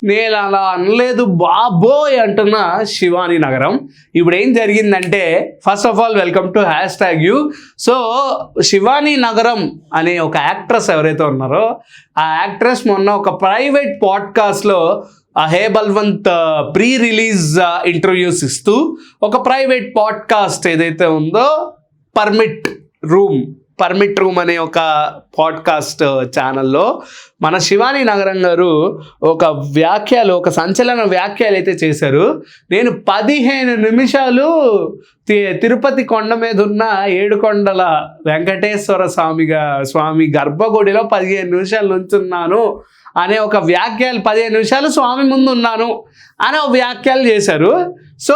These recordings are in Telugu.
నేను అలా అనలేదు బాబోయ్ అంటున్న శివాని నగరం. ఇప్పుడు ఏం జరిగిందంటే, first of all welcome to #you. So Shivani నగరం అనే ఒక యాక్ట్రెస్ ఎవరైతే ఉన్నారో, ఆ యాక్ట్రెస్ మొన్న ఒక ప్రైవేట్ పాడ్కాస్ట్లో హే బల్వంత్ ప్రీ రిలీజ్ ఇంటర్వ్యూస్ ఇస్తూ ఒక ప్రైవేట్ పాడ్కాస్ట్ ఏదైతే ఉందో పర్మిట్ రూమ్ అనే ఒక పాడ్కాస్ట్ ఛానల్లో మన శివాని నగరం గారు ఒక సంచలన వ్యాఖ్యలు అయితే చేశారు. నేను 15 నిమిషాలు తిరుపతి కొండ మీద ఉన్న ఏడుకొండల వెంకటేశ్వర స్వామి గర్భగుడిలో 15 నిమిషాలు నుంచున్నాను అనే ఒక వ్యాఖ్యలు, 15 నిమిషాలు స్వామి ముందు ఉన్నాను అనే ఒక వ్యాఖ్యలు చేశారు. సో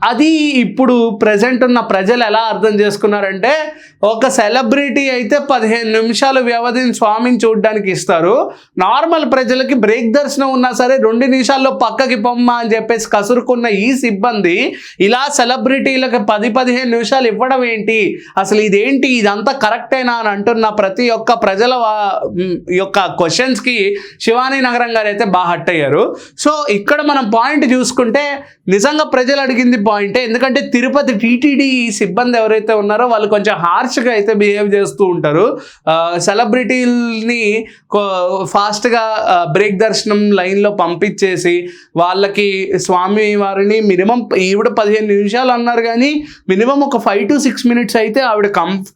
అది ఇప్పుడు ప్రజెంట్ ఉన్న ప్రజలు ఎలా అర్థం చేసుకున్నారంటే, ఒక సెలబ్రిటీ అయితే 15 నిమిషాల వ్యవధిని స్వామిని చూడడానికి ఇస్తారు, నార్మల్ ప్రజలకి బ్రేక్ దర్శనం ఉన్నా సరే 2 నిమిషాల్లో పక్కకి పొమ్మ అని చెప్పేసి కసురుకున్న ఈ సిబ్బంది ఇలా సెలబ్రిటీలకు 10-15 నిమిషాలు ఇవ్వడం ఏంటి, అసలు ఇదేంటి, ఇదంతా కరెక్టేనా అని అంటున్న ప్రతి ఒక్క ప్రజల యొక్క క్వశ్చన్స్కి శివాని నగరం గారు అయితే బాగా హట్ అయ్యారు. సో ఇక్కడ మనం పాయింట్ చూసుకుంటే నిజంగా ప్రజలు అడిగింది పాయింటే. ఎందుకంటే తిరుపతి టీటీడీ సిబ్బంది ఎవరైతే ఉన్నారో వాళ్ళు కొంచెం హార్ష్గా అయితే బిహేవ్ చేస్తూ ఉంటారు. సెలబ్రిటీలని ఫాస్ట్గా బ్రేక్ దర్శనం లైన్లో పంపించేసి వాళ్ళకి స్వామి వారిని మినిమం ఈవిడ 15 నిమిషాలు అన్నారు కానీ మినిమం ఒక 5 to 6 minutes అయితే ఆవిడ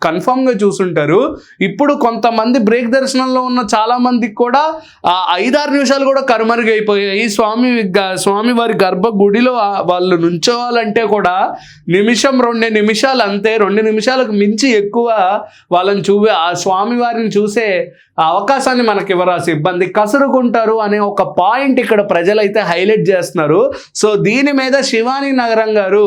కన్ఫామ్గా చూసుంటారు. ఇప్పుడు కొంతమంది బ్రేక్ దర్శనంలో ఉన్న చాలామందికి కూడా 5-6 నిమిషాలు కూడా కనుమరుగైపోయాయి. స్వామివారి గర్భగుడిలో వాళ్ళు నుంచోవాలంటే కూడా 1-2 నిమిషాలు అంతే, 2 నిమిషాలకు మించి ఎక్కువ వాళ్ళని ఆ స్వామివారిని చూసే అవకాశాన్ని మనకి ఇవ్వరు ఆ సిబ్బంది, కసురుకుంటారు అనే ఒక పాయింట్ ఇక్కడ ప్రజలైతే హైలైట్ చేస్తున్నారు. సో దీని మీద శివాని నగరం గారు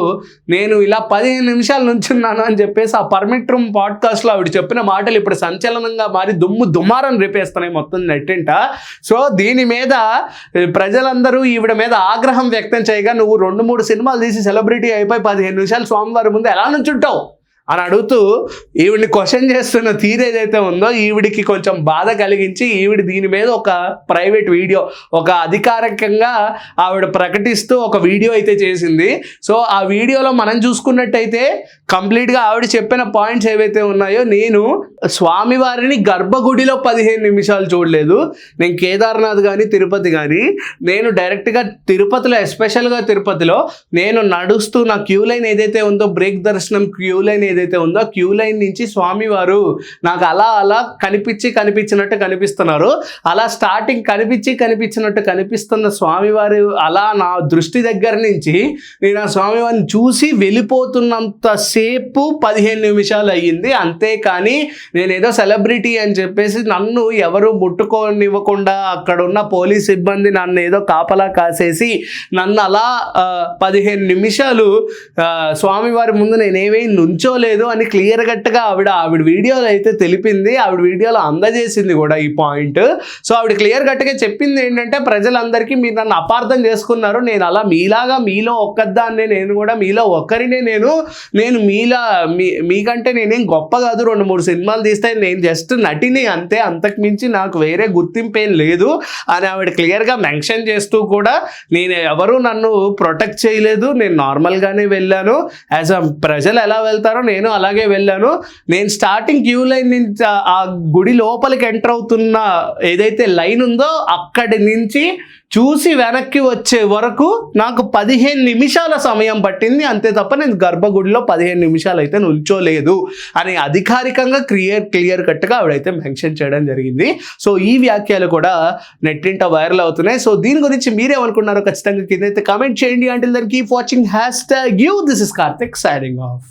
నేను ఇలా 15 నిమిషాల నుంచున్నాను అని చెప్పేసి ఆ పర్మిట్ రూమ్ పాడ్కాస్ట్లో ఆవిడ చెప్పిన మాటలు ఇప్పుడు సంచలనంగా మారి దుమ్మారని రేపేస్తున్నాయి మొత్తం నెట్టింట. సో దీని మీద ప్రజలందరూ ఈవిడ మీద ఆగ్రహం వ్యక్తం చేయగా, నువ్వు 2-3 సినిమాలు తీసి సెలబ్రిటీ అయిపోయి 15 నిమిషాలు స్వామివారి ముందు ఎలా నుంచుంటావు అని అడుగుతూ ఈవిడిని క్వశ్చన్ చేస్తున్న తీరు ఏదైతే ఉందో ఈవిడికి కొంచెం బాధ కలిగించి ఈవిడ దీని మీద ఒక ప్రైవేట్ వీడియో, ఒక అధికారికంగా ఆవిడ ప్రకటిస్తూ ఒక వీడియో అయితే చేసింది. సో ఆ వీడియోలో మనం చూసుకున్నట్టయితే కంప్లీట్గా ఆవిడ చెప్పిన పాయింట్స్ ఏవైతే ఉన్నాయో, నేను స్వామివారిని గర్భగుడిలో 15 నిమిషాలు చూడలేదు, నేను కేదార్నాథ్ కానీ తిరుపతి కానీ, నేను డైరెక్ట్గా తిరుపతిలో, ఎస్పెషల్గా తిరుపతిలో నేను నడుస్తూ నా క్యూ లైన్ ఏదైతే ఉందో, బ్రేక్ దర్శనం క్యూ లైన్ ఏదైతే ఉందో క్యూ లైన్ నుంచి స్వామివారు నాకు అలా కనిపించినట్టు కనిపిస్తున్నారు. అలా స్టార్టింగ్ కనిపించినట్టు కనిపిస్తున్న స్వామివారు అలా నా దృష్టి దగ్గర నుంచి నేను ఆ స్వామివారిని చూసి వెళ్ళిపోతున్నంత సేపు 15 నిమిషాలు అయ్యింది. అంతేకాని నేనేదో సెలబ్రిటీ అని చెప్పేసి నన్ను ఎవరు ముట్టుకోనివ్వకుండా అక్కడున్న పోలీస్ సిబ్బంది నన్ను ఏదో కాపలా కాసేసి నన్ను అలా 15 నిమిషాలు స్వామివారి ముందు నేనేమీ నుంచోలేదు అని క్లియర్ కట్గా ఆవిడ వీడియోలో అయితే తెలిపింది. ఆవిడ వీడియోలో అందజేసింది కూడా ఈ పాయింట్. సో ఆవిడ క్లియర్ కట్గా చెప్పింది ఏంటంటే, ప్రజలందరికీ మీరు నన్ను అపార్థం చేసుకున్నారు, నేను అలా మీలాగా మీలో ఒక్కదాన్నే, నేను కూడా మీలో ఒక్కరినే, నేను మీకంటే నేనేం గొప్ప కాదు, 2-3 సినిమాలు తీస్తే నేను జస్ట్ నటిని అంతే, అంతకు మించి నాకు వేరే గుర్తింపు ఏం లేదు అని ఆవిడ క్లియర్గా మెన్షన్ చేస్తూ కూడా, నేను ఎవరు నన్ను ప్రొటెక్ట్ చేయలేదు, నేను నార్మల్గానే వెళ్ళాను, యాజ్ అ ప్రజలు ఎలా వెళ్తారో నేను అలాగే వెళ్ళాను, నేను స్టార్టింగ్ క్యూ లైన్ నుంచి ఆ గుడి లోపలికి ఎంటర్ అవుతున్న ఏదైతే లైన్ ఉందో అక్కడి నుంచి చూసి వెనక్కి వచ్చే వరకు నాకు 15 నిమిషాల సమయం పట్టింది, అంతే తప్ప నేను గర్భగుడిలో 15 నిమిషాలు అయితే నుంచోలేదు అని అధికారికంగా క్లియర్ కట్గా ఆవిడైతే మెన్షన్ చేయడం జరిగింది. సో ఈ వ్యాఖ్యలు కూడా నెట్టింట వైరల్ అవుతున్నాయి. సో దీని గురించి మీరేమనుకున్నారో ఖచ్చితంగా కిందైతే కామెంట్ చేయండి. Until then keep watching #you. This is Karthik signing of.